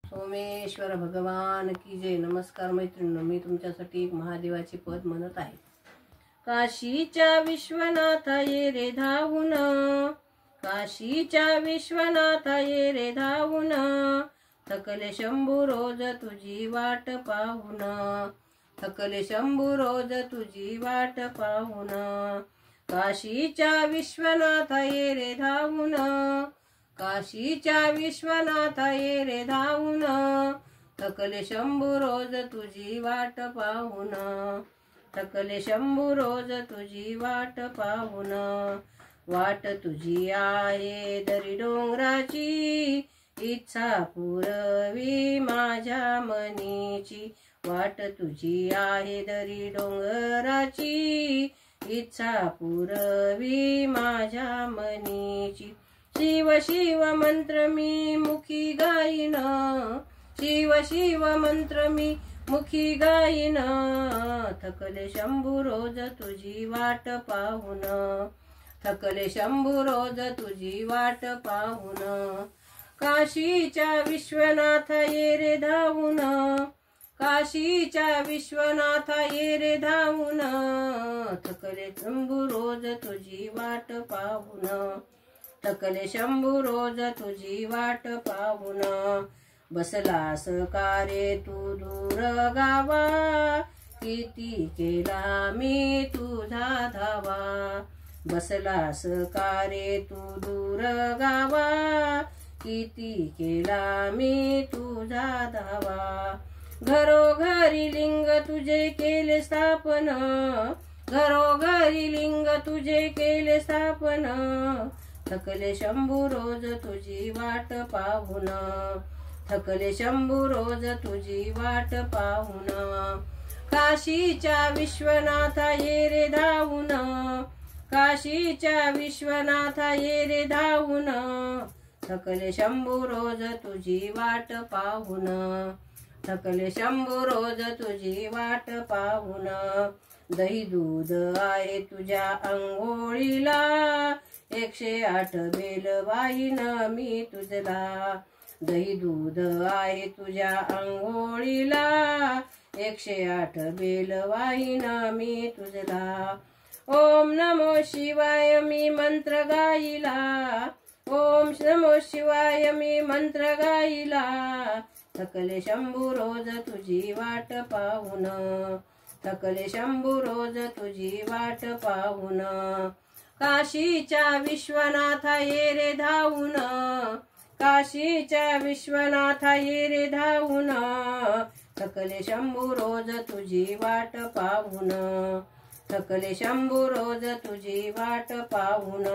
सोमेश्वर भगवान की जय। नमस्कार मैत्रिणींनो, मी तुमच्यासाठी एक महादेवाचे पद म्हणत आहे। काशीच्या विश्वनाथ ये रे धावून, काशीच्या विश्वनाथ ये रे धावून, थकले शंभू रोज तुझी वाट पाहून, थकले शंभू रोज तुझी वाट पाहून, काशीच्या विश्वनाथ ये रे धावून, काशीच्या विश्वनाथ ये रे धावून, थकले शंभू रोज तुझी वाट पाहून, थकले शंभू रोज तुझी वाट पाहून, वाट तुझी आहे दरी डोंगराची, इच्छा पुरवी माझ्या मनीची, वाट तुझी आहे दरी डोंगराची, इच्छा पुरवी माझ्या मनीची, शिव शिव मंत्र मी मुखी गाईन, शिव शिव मंत्र मी मुखी गाईन, थकले शंभू रोज तुझी वाट पाहून, थकले शंभू रोज तुझी वाट पाहून, काशीच्या विश्वनाथ ये रे धावून, काशीच्या विश्वनाथ ये रे धावून, थकले शंभू रोज तुझी वाट पाहून, थकले शंभू रोज तुझी वाट पाहून, बसलास का रे तू दूर गावा, किती केला मी तुझा धावा, बसलास का रे तू दूर गावा, किती केला मी तुझा धावा, घरोघरी लिंग तुझे केले स्थापन, घरोघरी लिंग तुझे केले स्थापन, थकले शंभू रोज तुझी वाट पाहून, थकले शंभू रोज तुझी वाट पाहून, काशीच्या विश्वनाथ ये रे धावून, काशीच्या विश्वनाथ ये रे धावून, थकले शंभू रोज तुझी वाट पाहून, थकले शंभू रोज तुझी वाट पाहून, दही दूध आहे तुझ्या अंघोळीला, 108 बेल वाईन मी तुझला, दही दूध आहे तुझ्या अंघोळीला, 108 बेल वाईन मी तुझला, ओम नमो शिवाय मी मंत्र गाईला, ओम नमो शिवाय मी मंत्र गाईला, थकले शंभू रोज तुझी वाट पाहून, थकले शंभू रोज तुझी वाट पाहून, काशीच्या विश्वनाथ ये रे धावून, काशीच्या विश्वनाथ ये रे धावून, थकले शंभू रोज तुझी वाट पाहून, थकले शंभू रोज तुझी वाट पाहून,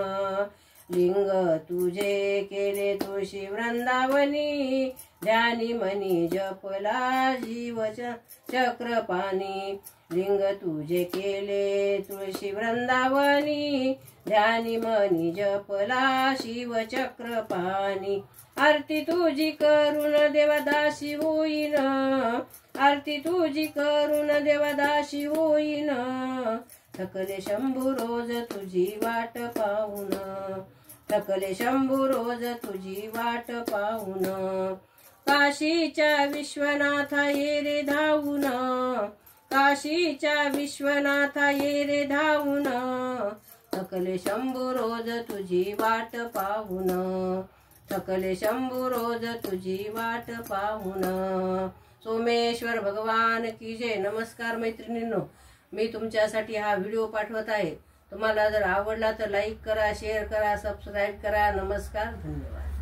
लिंग तुझे केले तुळशी वृंदावनी, ध्यानी मनी जपला जीव चक्रपाणी, लिंग तुझे केले तुळशी वृंदावनी, ध्यानी मनी जपला शिव चक्रपाणी, आरती तुझी करून देवदासी होईन, आरती तुझी करून देवदासी होईन, थकले शंभू रोज तुझी वाट पाहून, थकले शंभू रोज तुझी वाट पाहून, काशीच्या विश्वनाथ ये रे धावून, काशीच्या विश्वनाथ ये रे धावून, थकले शंभू रोज तुझी वाट पाहून, थकले शंभू रोज तुझी वाट पाहून। सोमेश्वर भगवान की जय। नमस्कार मैत्रिणींनो, मी तुमच्यासाठी हा व्हिडिओ पाठवत आहे। तुम्हाला जर आवडला तर लाईक करा, शेअर करा, सबस्क्राईब करा। नमस्कार, धन्यवाद।